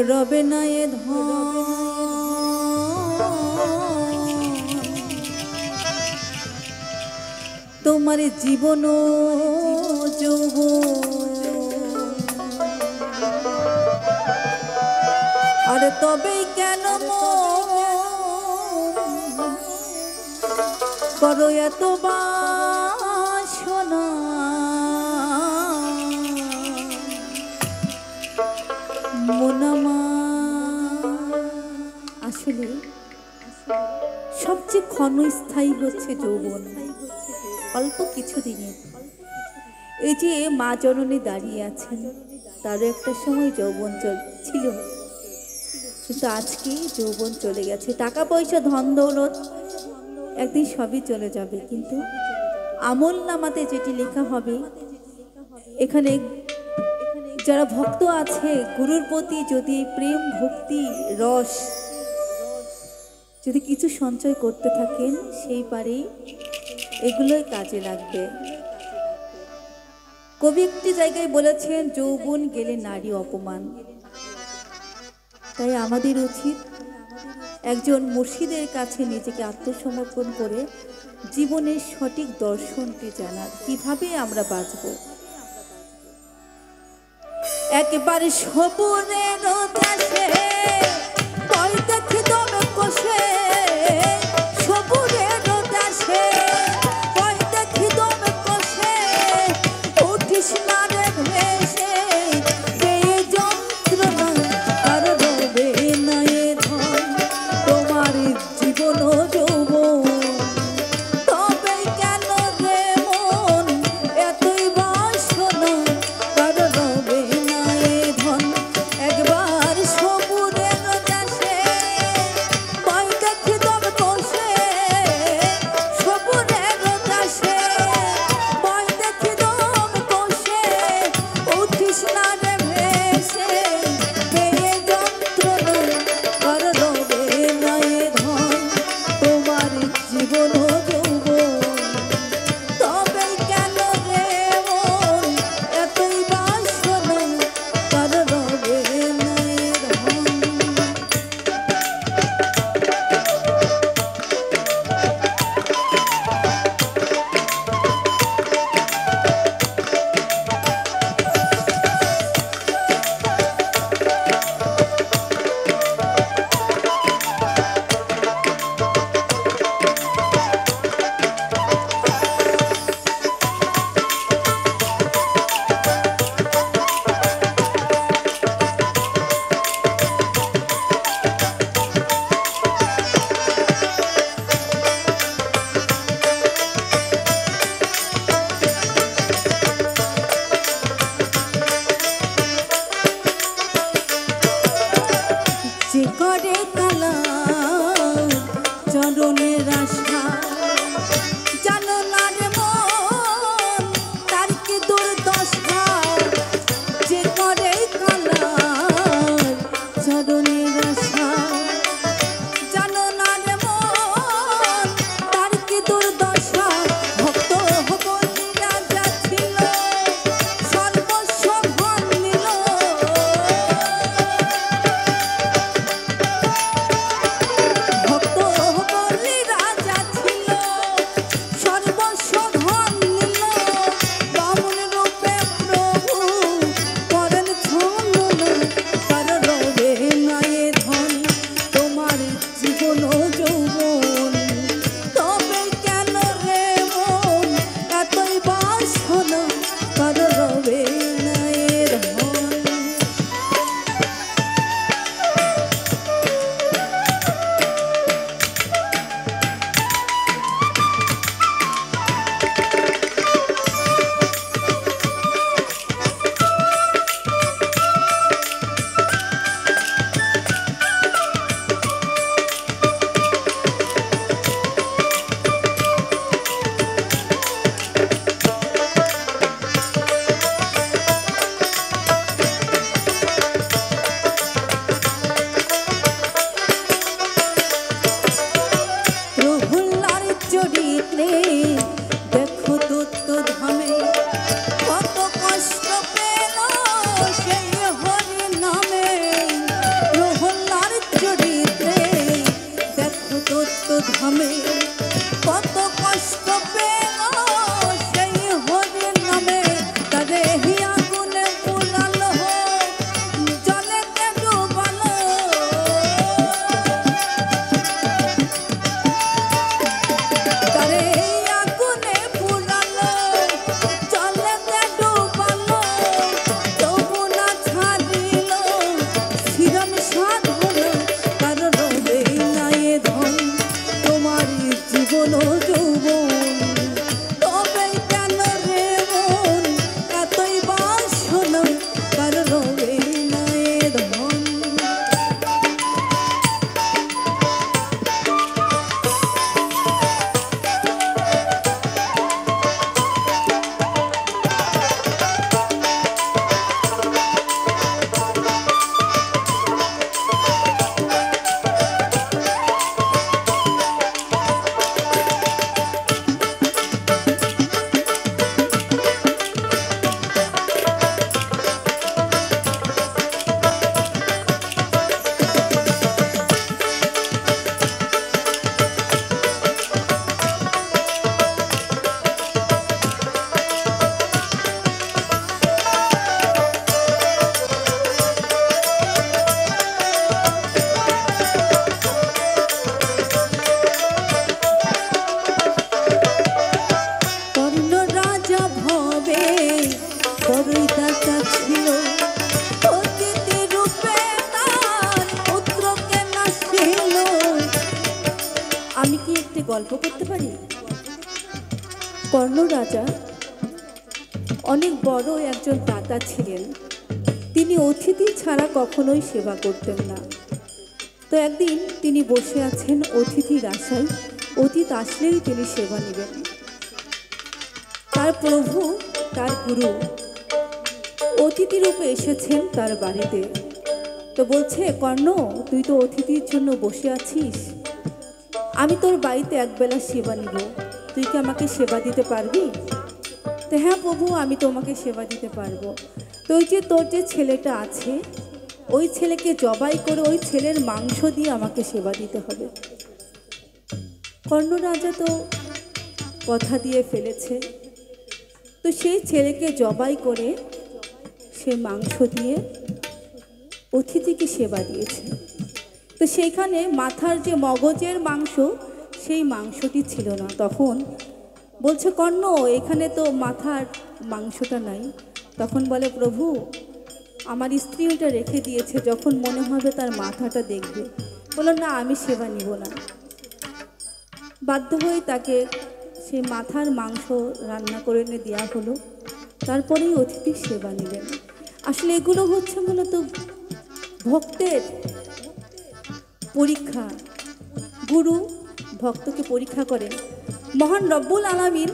রবে না এ ধন তোমার জীবন যৌবন আরে তবেই কেন করো এত বাসনা মনামা আসলে সবচেয়ে ক্ষণস্থায়ী হচ্ছে যৌবন অল্প কিছুদিনের এই যে মা জননী দাঁড়িয়ে আছেন তারও একটা সময় যৌবন ছিল কিন্তু আজকে যৌবন চলে গেছে টাকা পয়সা ধন দৌলত একদিন সবই চলে যাবে কিন্তু আমল নামাতে যেটি লেখা হবে এখানে যারা ভক্ত আছে গুরুর প্রতি যদি প্রেম ভক্তি রস যদি কিছু সঞ্চয় করতে থাকেন সেই পারে এগুলোই কাজে লাগবে কবি একটি জায়গায় বলেছেন যৌবন গেলে নারী অপমান তাই আমাদের উচিত একজন মুর্শিদের কাছে নিজেকে আত্মসমর্পণ করে জীবনের সঠিক দর্শনটি জানার কিভাবে আমরা বাঁচব একেবারে সবুরের দেশে কই দেখি দমে কষে সবুরের দেশে কই দেখি দমে কষে উঠিস না রে ভেসে এই যন্ত্রণা আর রবে না এ ধন তোমার জীবন যৌবন তবে কেন রে মন এতই বাসনা আর রবে না এ ধন একবার সবুরের দেশে কই দেখি দমে কষে বড়ই দাতা ছিল অতিথি রূপে তার পুত্রকে নাসিল। আমি কি একটি গল্প করতে পারি? কর্ণ রাজা অনেক বড় একজন দাতা ছিলেন। তিনি অতিথি ছাড়া কখনোই সেবা করতেন না। তো একদিন তিনি বসে আছেন অতিথির আশায়, অতিথি আসলেই তিনি সেবা নেবেন। তার প্রভু, তার গুরু অতিথি রূপে এসেছেন তার বাড়িতে। তো বলছে, কর্ণ, তুই তো অতিথির জন্য বসে আছিস, আমি তোর বাড়িতে একবেলা সেবা নিব, তুই কি আমাকে সেবা দিতে পারবি? তো হ্যাঁ প্রভু, আমি তোমাকে সেবা দিতে পারবো। তো ওই যে তোর যে ছেলেটা আছে, ওই ছেলেকে জবাই করে ওই ছেলের মাংস দিয়ে আমাকে সেবা দিতে হবে। কর্ণ রাজা তো কথা দিয়ে ফেলেছে, তো সেই ছেলেকে জবাই করে সে মাংস দিয়ে অতিথিকে সেবা দিয়েছে। তো সেইখানে মাথার যে মগজের মাংস, সেই মাংসটি ছিল না। তখন বলছে, কর্ণ, এখানে তো মাথার মাংসটা নাই। তখন বলে, প্রভু, আমার স্ত্রী ওটা রেখে দিয়েছে, যখন মনে হবে তার মাথাটা দেখবে। বলল, না, আমি সেবা নিব না। বাধ্য হয়ে তাকে সে মাথার মাংস রান্না করে এনে দেওয়া হলো। তারপরেই অতিথি সেবা নিলেন। আসলে এগুলো হচ্ছে মূলত ভক্তের পরীক্ষা। গুরু ভক্তকে পরীক্ষা করেন। মহান রব্বুল আলামিন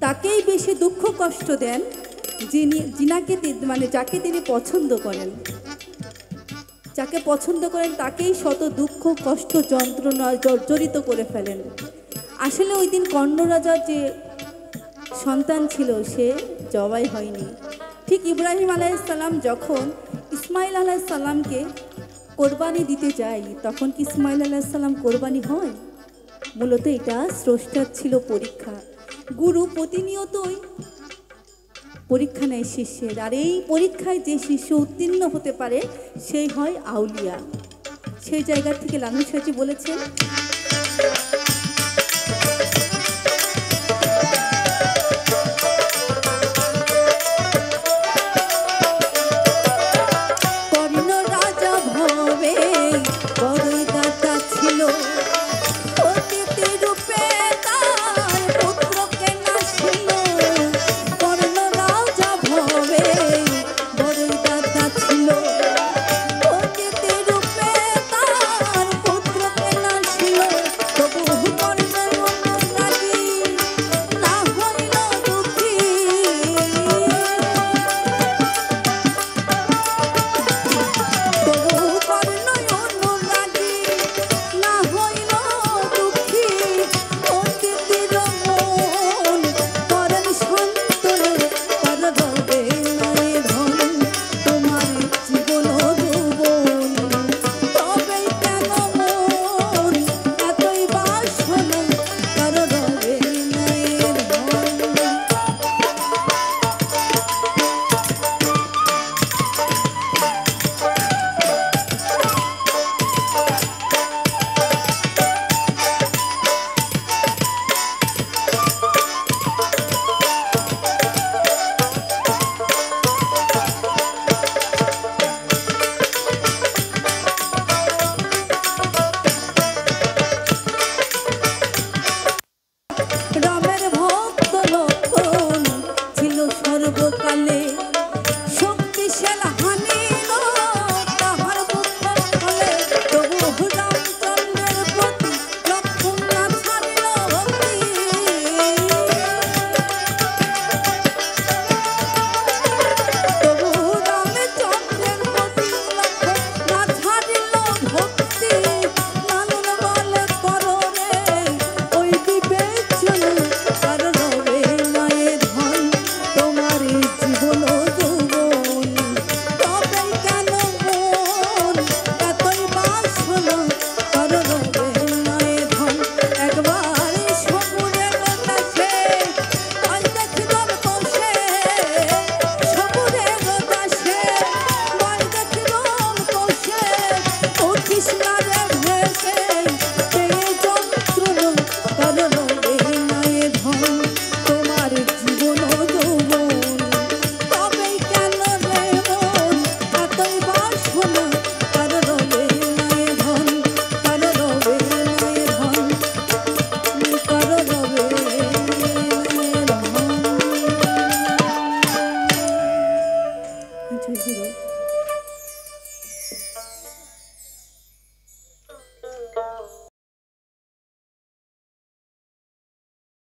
তাকেই বেশি দুঃখ কষ্ট দেন যাকে তিনি পছন্দ করেন। যাকে পছন্দ করেন তাকেই শত দুঃখ কষ্ট যন্ত্রণায় জর্জরিত করে ফেলেন। আসলে ওই দিন কর্ণ রাজার যে সন্তান ছিল সে জবাই হয়নি। ঠিক ইব্রাহিম আলাইহিসসালাম যখন ইসমাইল আলাইহিসসালামকে কোরবানি দিতে যায়, তখন কি ইসমাইল আলাইহিসসালাম কোরবানি হয়? মূলত এটা স্রষ্টার ছিল পরীক্ষা। গুরু প্রতিনিয়তই পরীক্ষা নেয় শিষ্যের, আর এই পরীক্ষায় যে শিষ্য উত্তীর্ণ হতে পারে সেই হয় আউলিয়া। সেই জায়গা থেকে লালন সাজি বলেছেন,